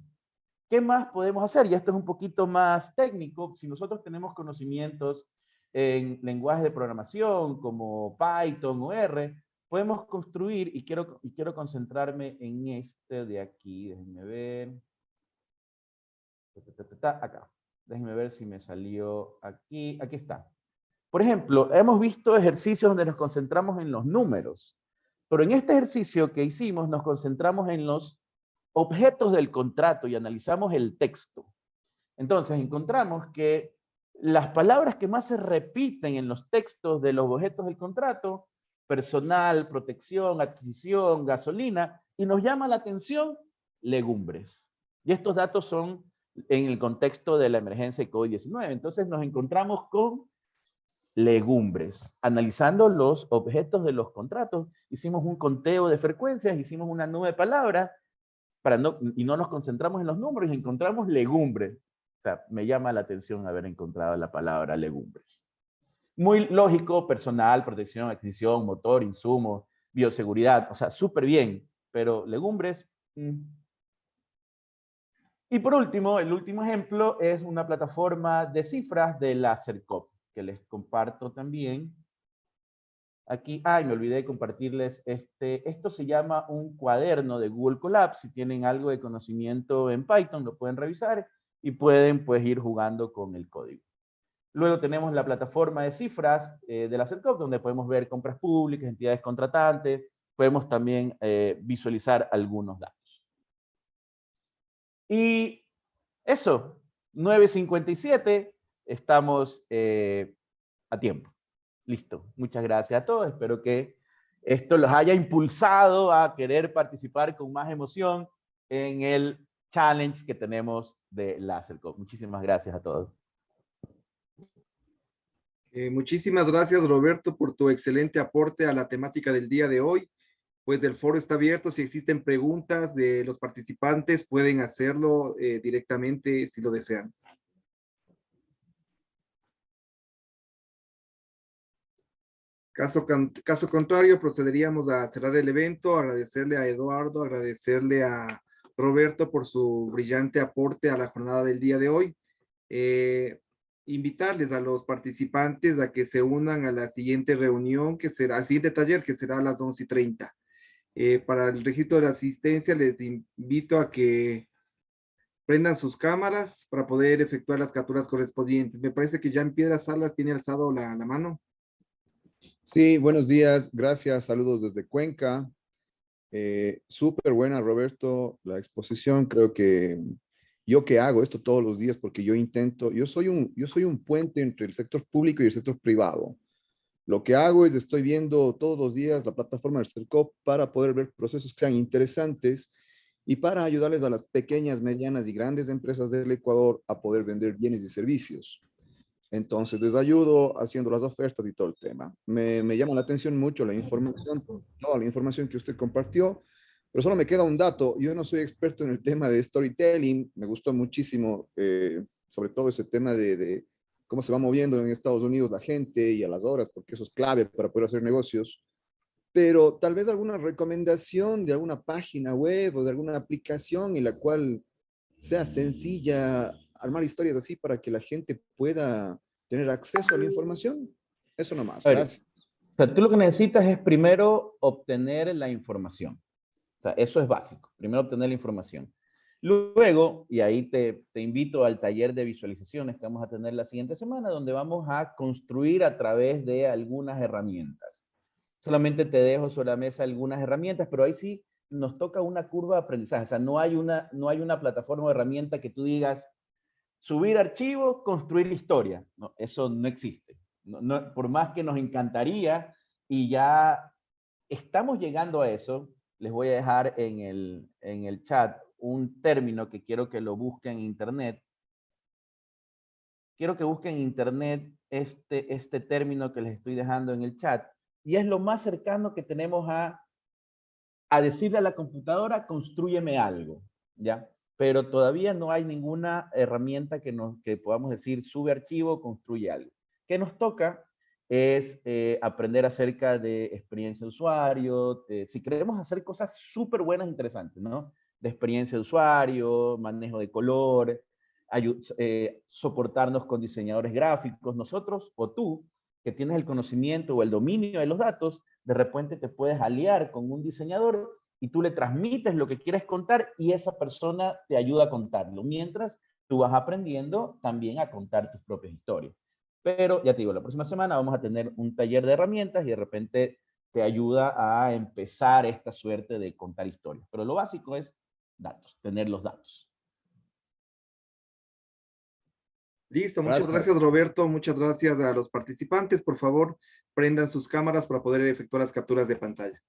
¿Qué más podemos hacer? Y esto es un poquito más técnico. Si nosotros tenemos conocimientos en lenguajes de programación como Python o R, podemos construir, y quiero concentrarme en este de aquí. Déjenme ver. Acá. Déjenme ver si me salió aquí. Aquí está. Por ejemplo, hemos visto ejercicios donde nos concentramos en los números, pero en este ejercicio que hicimos nos concentramos en los objetos del contrato y analizamos el texto. Entonces encontramos que las palabras que más se repiten en los textos de los objetos del contrato, personal, protección, adquisición, gasolina, y nos llama la atención legumbres. Y estos datos son en el contexto de la emergencia de COVID-19. Entonces nos encontramos con legumbres. Analizando los objetos de los contratos, hicimos un conteo de frecuencias, hicimos una nube de palabras, y no nos concentramos en los números, y encontramos legumbres. O sea, me llama la atención haber encontrado la palabra legumbres. Muy lógico, personal, protección, adquisición, motor, insumos, bioseguridad, o sea, súper bien, pero legumbres. Y por último, el último ejemplo es una plataforma de cifras de la CERCOP, que les comparto también. Aquí, me olvidé de compartirles esto se llama un cuaderno de Google Colab. Si tienen algo de conocimiento en Python, lo pueden revisar y pueden pues ir jugando con el código. Luego tenemos la plataforma de cifras de la CERCOP, donde podemos ver compras públicas, entidades contratantes, podemos también visualizar algunos datos. Y eso, 9:57, estamos a tiempo. Listo. Muchas gracias a todos. Espero que esto los haya impulsado a querer participar con más emoción en el challenge que tenemos de la CERCOP. Muchísimas gracias a todos. Muchísimas gracias, Roberto, por tu excelente aporte a la temática del día de hoy. Pues el foro está abierto. Si existen preguntas de los participantes, pueden hacerlo directamente si lo desean. Caso contrario, procederíamos a cerrar el evento, agradecerle a Eduardo, agradecerle a Roberto por su brillante aporte a la jornada del día de hoy. Invitarles a los participantes a que se unan a la siguiente reunión, que será, al siguiente taller, que será a las 11:30. Para el registro de la asistencia, les invito a que prendan sus cámaras para poder efectuar las capturas correspondientes. Me parece que ya en Piedras Salas tiene alzado la mano. Sí, buenos días, gracias, saludos desde Cuenca. Súper buena, Roberto, la exposición. Creo que yo que hago esto todos los días porque yo soy un puente entre el sector público y el sector privado. Lo que hago es estoy viendo todos los días la plataforma del CERCOP para poder ver procesos que sean interesantes y para ayudarles a las pequeñas, medianas y grandes empresas del Ecuador a poder vender bienes y servicios. Entonces, les ayudo haciendo las ofertas y todo el tema. Me llama la atención mucho la información, toda la información que usted compartió, pero solo me queda un dato. Yo no soy experto en el tema de storytelling. Me gustó muchísimo, sobre todo ese tema de cómo se va moviendo en Estados Unidos la gente y a las horas, porque eso es clave para poder hacer negocios. Pero tal vez alguna recomendación de alguna página web o de alguna aplicación en la cual sea sencilla armar historias así para que la gente pueda tener acceso a la información. Eso nomás. Gracias. O sea, tú lo que necesitas es primero obtener la información. O sea, eso es básico. Primero obtener la información. Luego, y ahí te invito al taller de visualizaciones que vamos a tener la siguiente semana, donde vamos a construir a través de algunas herramientas. Solamente te dejo sobre la mesa algunas herramientas, pero ahí sí nos toca una curva de aprendizaje. O sea, no hay una plataforma o herramienta que tú digas, subir archivos, construir historia. No, eso no existe. No, por más que nos encantaría, y ya estamos llegando a eso, les voy a dejar en el chat un término que quiero que lo busquen en internet, quiero que busquen en internet este término que les estoy dejando en el chat, y es lo más cercano que tenemos a decirle a la computadora, constrúyeme algo, ¿ya? Pero todavía no hay ninguna herramienta que podamos decir, sube archivo, construye algo. ¿Qué nos toca? Es aprender acerca de experiencia de usuario, si queremos hacer cosas súper buenas, interesantes, ¿no? De experiencia de usuario, manejo de color, soportarnos con diseñadores gráficos, nosotros o tú, que tienes el conocimiento o el dominio de los datos, de repente te puedes aliar con un diseñador y tú le transmites lo que quieres contar y esa persona te ayuda a contarlo, mientras tú vas aprendiendo también a contar tus propias historias. Pero ya te digo, la próxima semana vamos a tener un taller de herramientas y de repente te ayuda a empezar esta suerte de contar historias. Pero lo básico es datos, tener los datos. Listo, muchas gracias Roberto, muchas gracias a los participantes. Por favor, prendan sus cámaras para poder efectuar las capturas de pantalla.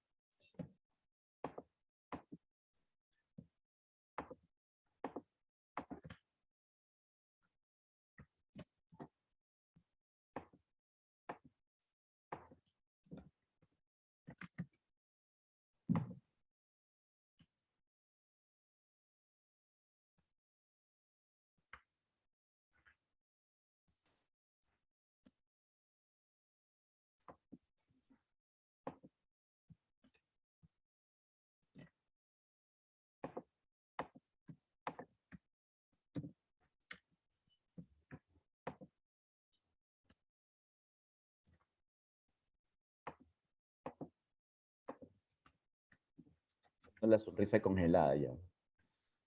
La sonrisa congelada ya.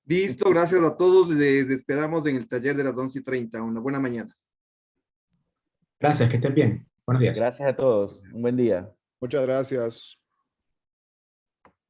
Listo, gracias a todos. Les esperamos en el taller de las 11:30. Una buena mañana. Gracias, que estén bien. Buenos días. Gracias a todos. Un buen día. Muchas gracias.